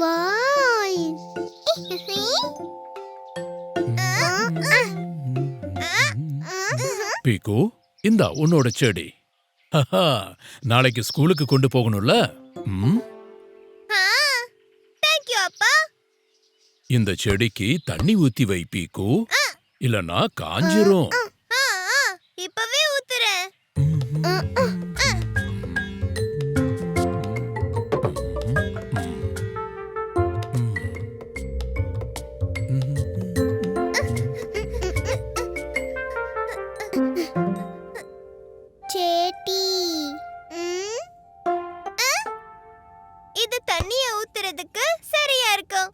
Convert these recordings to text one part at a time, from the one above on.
பாய். பீக்கு, இந்தா உன்னோட செடி. நாளைக்கு ஸ்கூலுக்கு கொண்டு போகணும்ல. தேங்க்யூ அப்பா. இந்த செடிக்கு தண்ணி ஊத்தி வை பீக்கு, இல்லனா காஞ்சிரும். இப்பவே ஊத்துறேன். சேட்டி, இது தண்ணிய ஊத்துறதுக்கு சரியா இருக்கும்.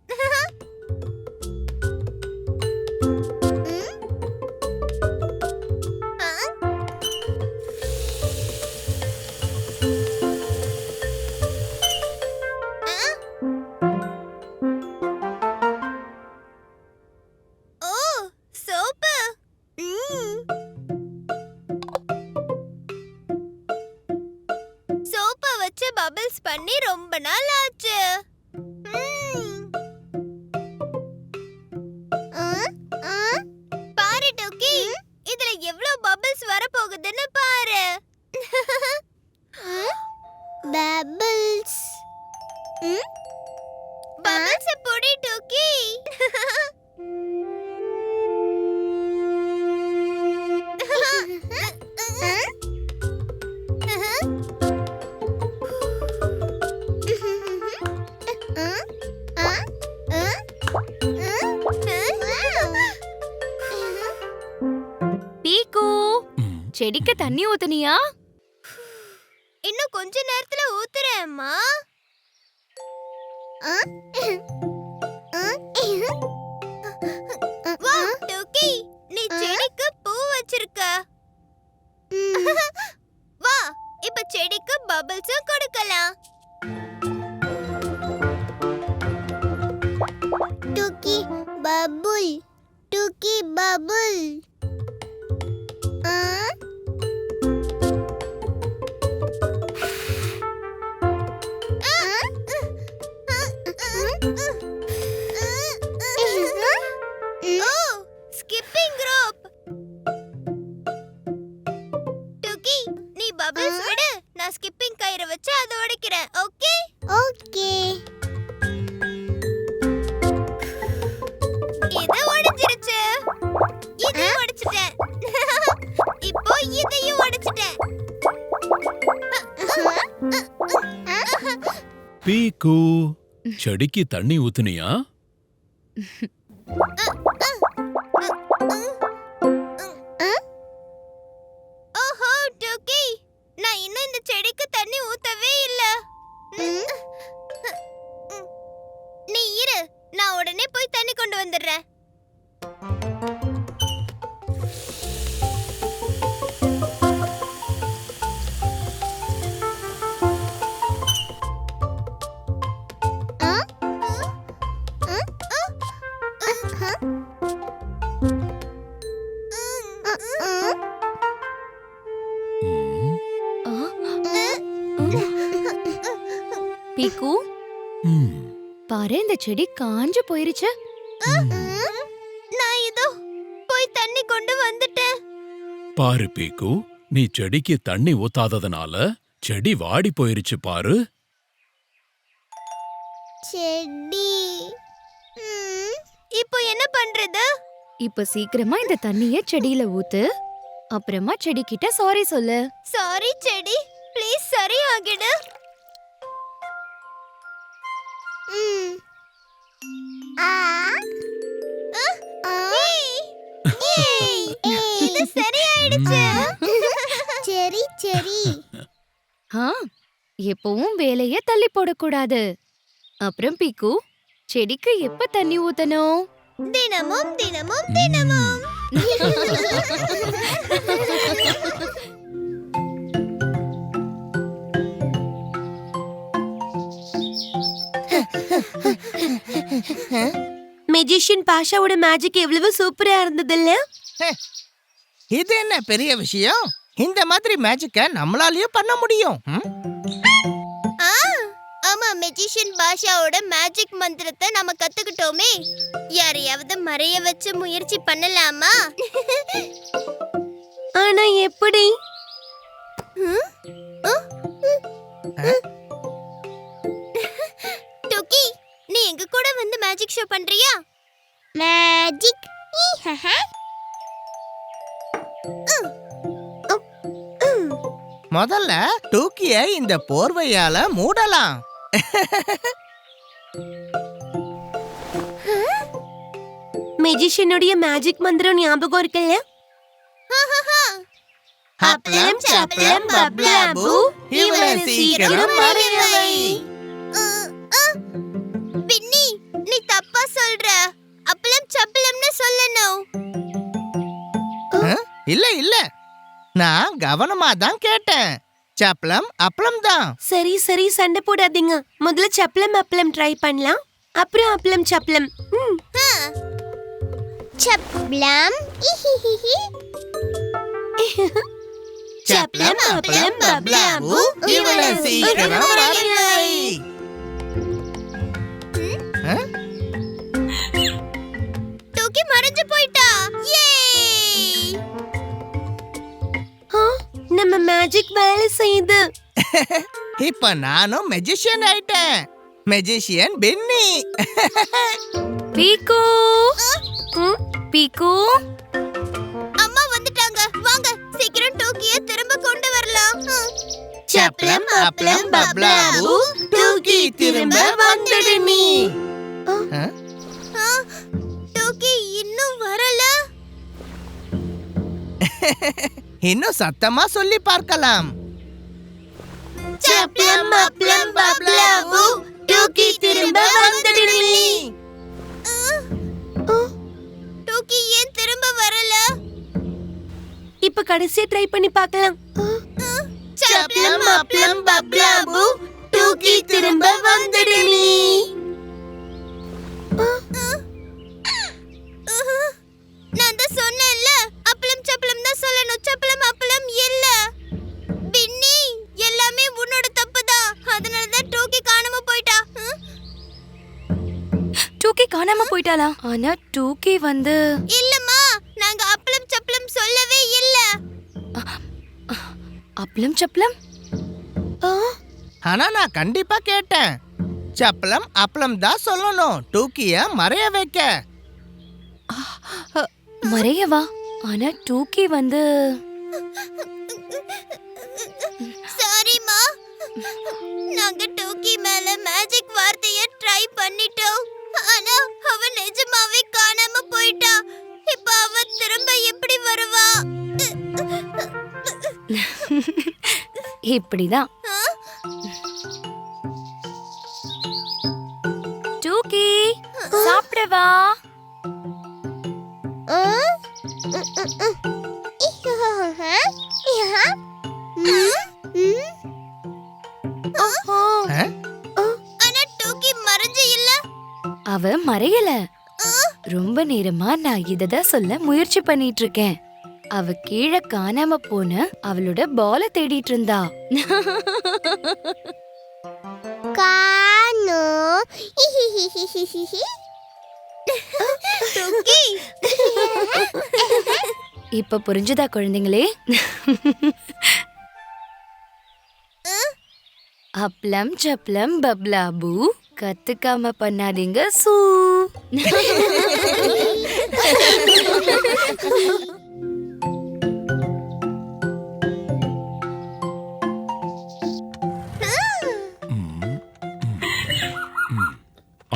பபிள்ஸ் பண்ணி ரொம்ப நாள் ஆச்சு. பாரு டோக்கி, இதுல எவ்வளவு பபிள்ஸ் வர போகுதுன்னு பாரு. பபிள்ஸ் பபிள்ஸ் போடி டோக்கி. பீக்கு, செடிக்கு தண்ணி ஊத்துனியா? இன்னும் கொஞ்ச நேரத்துல ஊத்துறேன் அம்மா. வாவ் டோக்கி, நீ செடிக்கு பூ வச்சிருக்க. வா, இப்ப செடிக்கு பபிள்ஸும் கொடுக்கலாம். டூக்கி பபுள், டூக்கி பபுள். Skipping rope. டூக்கி, நீ பபிள்ஸ் விடு, நான் ஸ்கிப்பிங் கயிறு வச்சு அதை உடைக்கிறேன். Okay okay. இது உடைஞ்சிருச்சு. இது உடைச்சிட்டேன். இப்போ இதையும் உடைச்சிட்டேன். பீக்கு, செடிக்கு தண்ணி ஊத்துனியா? ஓஹோ டோக்கி, நான் இன்னும் இந்த செடிக்கு தண்ணி ஊத்தவே இல்ல. நீ இரு, நான் உடனே போய் தண்ணி கொண்டு வந்துடுறேன். பீக்கு, பாரு, இந்த செடி காஞ்சு போயிருச்சு. நான் இதோ போய் தண்ணி கொண்டு வந்துட்டேன். பாரு பீக்கு, நீ செடிக்கு தண்ணி ஊத்தாததுனால செடி வாடி போயிருச்சு பாரு. செடி இப்போ என்ன பண்றது? இப்ப சீக்கிரமா இந்த தண்ணிய செடியில ஊத்து. அப்புறமா செடி கிட்ட சாரி சொல்லு. சாரி செடி, ப்ளீஸ் சரி ஆகிடு. இது சரியாயிடுச்சு. சரி சரி. எப்பவும் வேலைய தள்ளி போடக்கூடாது. அப்புறம் பீக்கு, செடிக்கு எப்ப தண்ணி ஊத்தணும்? தினமும் தினமும் தினமும். மெஜிஷியன் பாஷாவோட மேஜிக் எவ்வளவு சூப்பரா இருந்தது இல்ல? இது என்ன பெரிய விஷயம்? இந்த மாதிரி மேஜிக்க நம்மளாலயும் பண்ண முடியும். ஆமா, மெஜிஷியன் மெஜிஷியன் பாஷாவோட மேஜிக் மந்திரத்தை நாம கத்துக்கிட்டோமே, யாரையாவது மறைய வச்சு முயற்சி பண்ணலாமா? ஆனா எப்படி? டோக்கி, நீ எங்க கூட வந்து மேஜிக் ஷோ பண்றியா? மேஜிக். முதல்ல டூக்கிய இந்த போர்வையால மூடலாம். மெஜிஷியனுடைய மேஜிக் மந்திரம் ஞாபகம் இருக்குல்ல? அப்பளம் சப்பளம் பப்ளாபு இவளை சீக்கிரம் மறைய வை. பின்னி, நீ தப்பா சொல்ற. அப்பளம் சப்பளம்னு சொல்லணும். இல்ல இல்ல, நான் கவனமா தான் கேட்டேன். சப்பளம் அப்பளம் தான். சரி சரி, சண்டை போடாதீங்க. முதல்ல சப்பளம் அப்பளம் ட்ரை பண்ணலாம், அப்புறம் அப்பளம் சப்பளம். சப்பளம் சப்பளம் அப்பளம் பப்ளாபு இவளை சீக்கிரம் மறைய வை. டோக்கி மறைஞ்சு போயிட்டா. நம்ம மேஜிக் வேலை செய்யுது. இப்ப நானும் மெஜிஷியன் ஆயிட்டேன். Magician Penney. பீக்கு பீக்கு, அம்மா வந்துட்டாங்க. வாங்க, சீக்கிரம் டோக்கிய திரும்ப கொண்டு வரலாம். சப்பளம் அப்பளம் பப்ளாபு டூக்கி திரும்ப வந்துடு நீ. டோக்கி இன்னும் வரல. இன்னும் சத்தமா சொல்லி பார்க்கலாம். சப்பளம் அப்பளம் பப்ளாபு டூக்கி திரும்ப வந்துடு நீ. டோக்கி ஏன் திரும்ப வரல? இப்ப கடைசியா ட்ரை பண்ணி பார்க்கலாம். சப்பளம் அப்பளம் பப்ளாபு டூக்கி திரும்ப வந்துடு நீ. நான் தான் சொன்னேன்ல, அப்பளம் சப்பளம் தான் சொல்லணும். சப்பளம் அப்பளம் இல்ல. பின்னி, எல்லாமே உன்னோட தப்புதான். அதனால தான் டோக்கி காணாம போயிட்டா. டூக்கி காணாம போயிட்டாளா? ஆனா டூக்கி வந்து இல்லம்மா, நாங்க அப்பளம் சப்பளம் சொல்லவே இல்ல. அப்பளம் சப்பளம். ஆனா நான் கண்டிப்பா கேட்டேன். சப்பளம் அப்பளம் தான் சொல்லணும், டூக்கிய மறைய வைக்க. மறையவா? ஆனா டூக்கி வந்து சாரிமா, நாங்க டோக்கி மேல மேஜிக் வார்த்தைய ட்ரை பண்ணிட்டோம். ஆனா அவ நிஜமாவே காணாம போயிட்டா. இப்ப அவ திரும்ப எப்படி வருவா? இப்படிதான். டூக்கி சாப்பிடவா? ஆனா டோக்கி மறைஞ்சு இல்ல. அவ மறையல. ரொம்ப நேரமா நான் இததான் சொல்ல முயற்சி பண்ணிட்டு இருக்கேன். அவ கீழே காணாம போன அவளோட பால தேடிட்டு இருந்தா. காணோ. டோக்கி, இப்ப புரிஞ்சுதா குழந்தைங்களே? அப்பளம் சப்பளம் பப்ளாபு கத்துக்காம பண்ணாதீங்க சூ.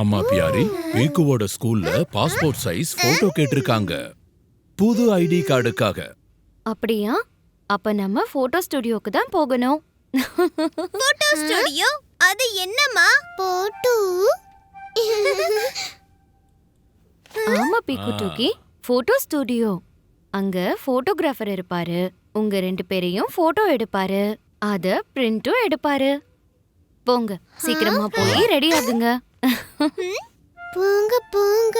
அம்மா பியாரி, பீக்குவோட ஸ்கூல்ல பாஸ்போர்ட் சைஸ் போட்டோ கேட்டிருக்காங்க, புது ஐடி கார்டுக்காக. அப்படியா? அப்ப நம்ம போட்டோ ஸ்டுடியோக்கு தான் போகணும். Photo studio? அது என்னம்மா? போட்டோ? ஆமா பீக்கு டூக்கி, போட்டோ ஸ்டுடியோ. அங்க போட்டோகிராஃபர் இருப்பாரு. உங்க 2 பேரையும் போட்டோ எடுப்பாரு. அத பிரிண்டும் எடுப்பாரு. போங்க, சீக்கிரமா போய் ரெடி ஆகுங்க. போங்க போங்க.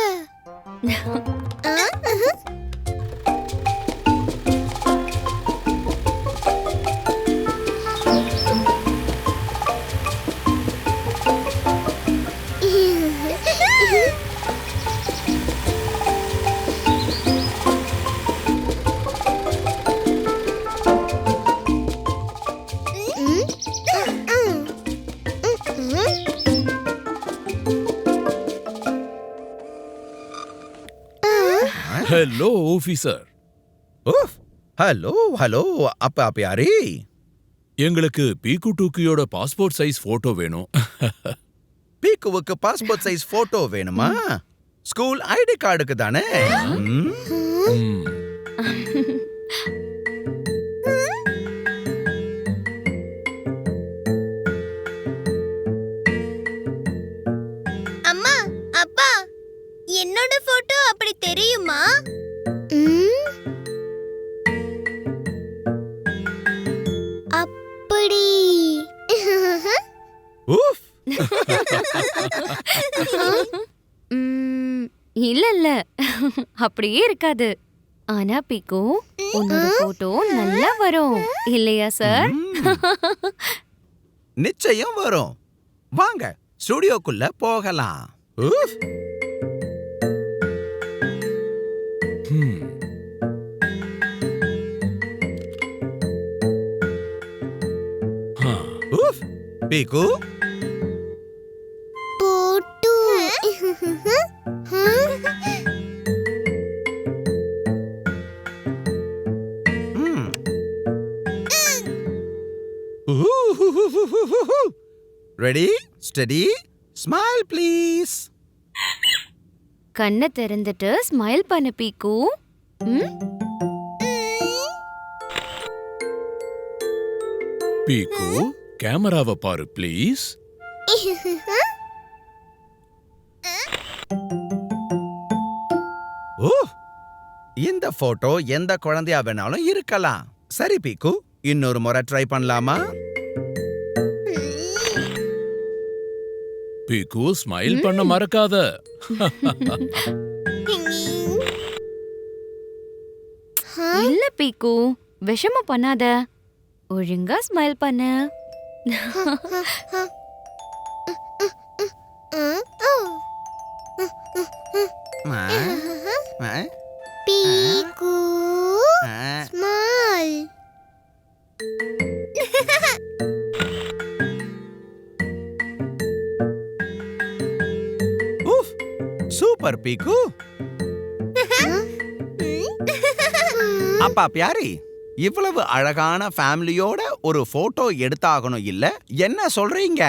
Hello officer. உஃப், ஹலோ ஹலோ அப்பா பியாரி. எங்களுக்கு பீக்கு டூக்கியோட பாஸ்போர்ட் சைஸ் போட்டோ வேணும். பீக்குவுக்கு பாஸ்போர்ட் சைஸ் போட்டோ வேணுமா? ஸ்கூல் ஐடி கார்டுக்கு தானே? ம், ம். அம்மா அப்பா என்னோட போட்டோ அப்படி தெரியுமா? அப்படி உஃப், இல்ல இல்ல அப்படியே இருக்காது. ஆனா பீக்கு உன்னோட போட்டோ நல்லா வரும் இல்லையா சார்? நிச்சயம் வரும். வாங்க ஸ்டுடியோக்குள்ள போகலாம். உஃப், ம். ஆ, உஃப், பீக்கு போட்டு ம். Ready study smile please. கண்ணை திறந்துட்டு ஸ்மைல் பண்ணு பீக்கு. ம்? பீக்கு கேமராவை பாரு ப்ளீஸ். ஓ, இந்த போட்டோ எந்த குழந்தையா வேணாலும் இருக்கலாம். சரி பீக்கு, இன்னொரு முறை ட்ரை பண்ணலாமா? பீக்கு ஸ்மைல் பண்ண மறக்காத. இல்ல பீக்கு, விஷமம் பண்ணாத. ஒழுங்கா ஸ்மைல் பண்ணு. ஆ, ஆ, பீக்கு ஆ. ஸ்மைல். உஃப், சூப்பர் பீக்கு. அப்பா பியாரி, இவ்வளவு அழகான ஃபேமிலியோட ஒரு போட்டோ எடுத்தாகணும் இல்ல? என்ன சொல்றீங்க?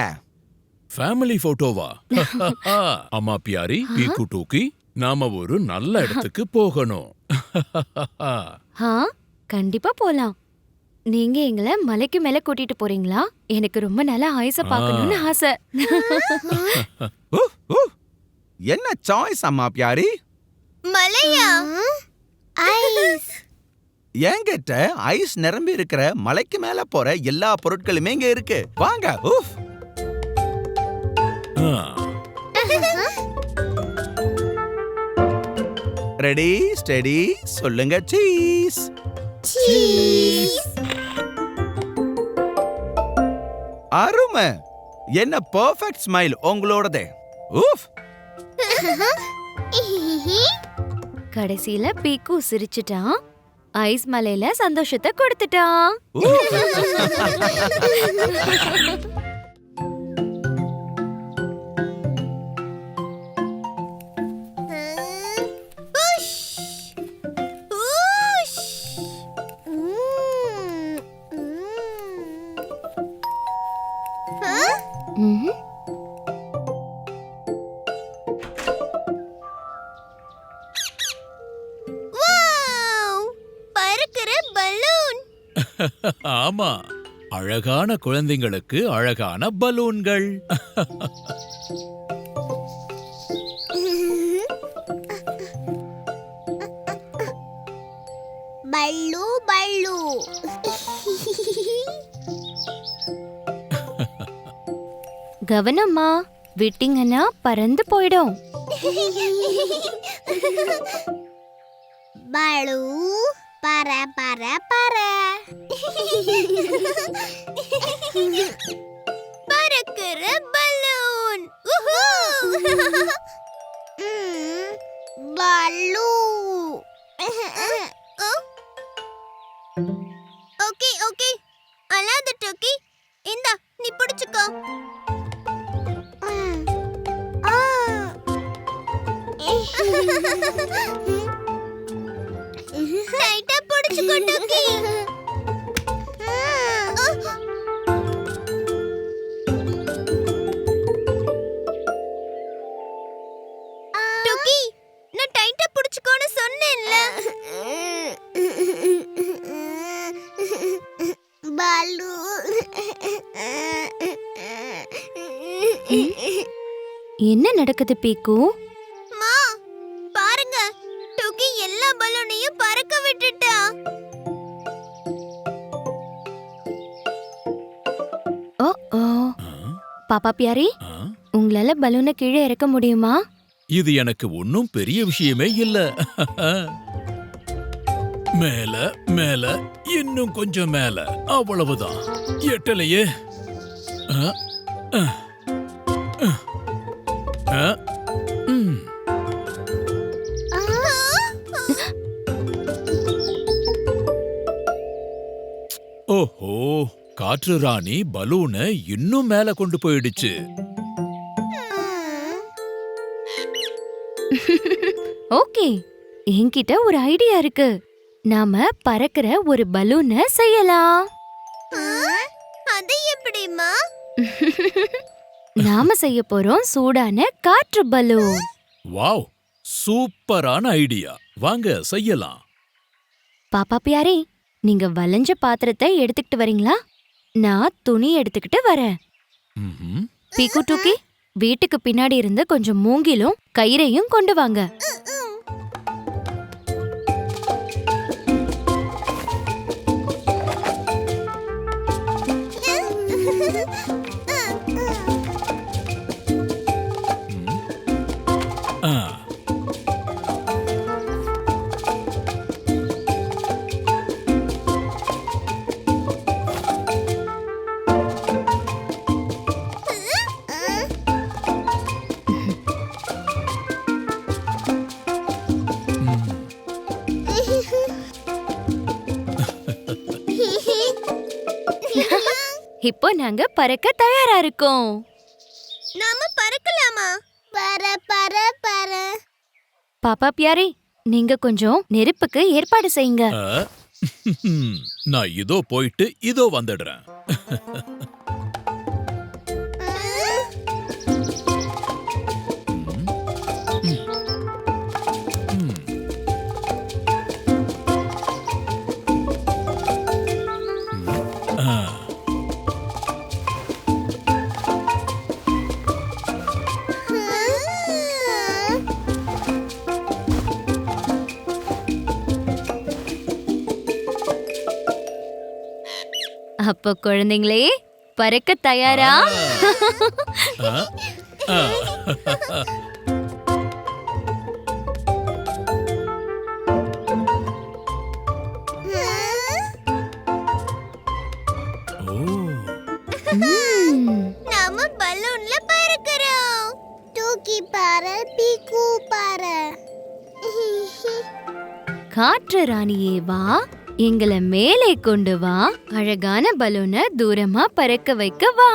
ஃபேமிலி போட்டோவா? அம்மா பியாரி, பீக்கு டூக்கி, நாம ஒரு நல்ல இடத்துக்கு போகணும். ஆ, கண்டிப்பா போலாம். நீங்க எங்களை மலைக்கு மேல கூட்டிட்டு போறீங்களா? எனக்கு ரொம்ப நாளா ஆயுச பார்க்கணும்னு ஆசை. உஃப், உஃப். என்ன சாய்ஸ் அம்மா பியாரி? மலையா? ஐஸ். என்கிட்ட ஐஸ் நிரம்பி இருக்கிற மலைக்கு மேல போற எல்லா பொருட்களுமே இங்க இருக்கு. வாங்க. உஃப். ஆ, ரெடி ஸ்டெடி சொல்லுங்க சீஸ். சீஸ். அருமை. என்ன பெர்ஃபெக்ட் ஸ்மைல் உங்களோடதே. உஃப். கடைசியில பீக்கு சிரிச்சிட்டான். ஐஸ் மலையில சந்தோஷத்தை கொடுத்துட்டான். உஃப். புஷ். புஷ். ம்ஹும். வாவ்! பறக்கிற பலூன். ஆமா, அழகான குழந்தைங்களுக்கு அழகான பலூன்கள். பல்லு பல்லு. கவனமா, விட்டீங்கன்னா பறந்து போயிடும். பலு பற பற பற. பறக்கிற பலூன். பல்லு. ஓகே ஓகே, அழாத டோக்கி. இந்தா நீ பிடிச்சுக்கோ. டூக்கி. டூக்கி, நான் டைட்டா புடிச்சுக்கோன்னு சொன்னேன்ல. பாலு. என்ன நடக்குது பீக்கு? மா, பாருங்க, டூக்கி எல்லா பலூனையும் பறக்க விட்டுட்டா. ஓ ஓ பாப்பா பியாரி, ஆ? உங்களால பலூனை கீழே இறக்க முடியுமா? இது எனக்கு ஒன்னும் பெரிய விஷயமே இல்ல. மேல மேல இன்னும் கொஞ்சம் மேல, அவ்வளவுதான். எட்டலையே. ஆ, ஆ, ஆ, ஆ, ம். ஓஹோ, காற்று ராணி பலூனை இன்னும் மேல கொண்டு போயிடுச்சு. ஓகே, என்கிட்ட ஒரு ஐடியா இருக்கு. நாம பறக்கிற ஒரு பலூனை செய்யலாம். அது எப்படிமா? நாம செய்ய போறோம் சூடான காற்று பலூன். வாவ், சூப்பரான ஐடியா. வாங்க செய்யலாம். பாப்பா பியாரி, நீங்க வளைஞ்ச பாத்திரத்தை எடுத்துக்கிட்டு வரீங்களா? நான் துணி எடுத்துக்கிட்டு வரேன். ம்ஹும். பீக்கு டூக்கி, வீட்டுக்கு பின்னாடி இருந்து கொஞ்சம் மூங்கிலும் கயிறையும் கொண்டு வாங்க. ஆ, இப்போ நாங்க பறக்க தயாரா இருக்கோம். நாம பறக்கலாமா? பற பற பற. பாப்பா பியாரி, நீங்க கொஞ்சம் நெருப்புக்கு ஏற்பாடு செய்யுங்க. ஆ. நான் இதோ போயிட்டு இதோ வந்துடுறேன். ம். ஆ. அப்போ குழந்தைங்களே, பறக்க தயாரா? ஆ. ஆ. ஓ, ம். நாம பலூன்ல பறக்கறோம். டூக்கி பாற, பீக்கு பாற. காற்று ராணியே வா, எங்களை மேலே கொண்டு வா, அழகான பலூனை தூரமா பறக்க வைக்க வா.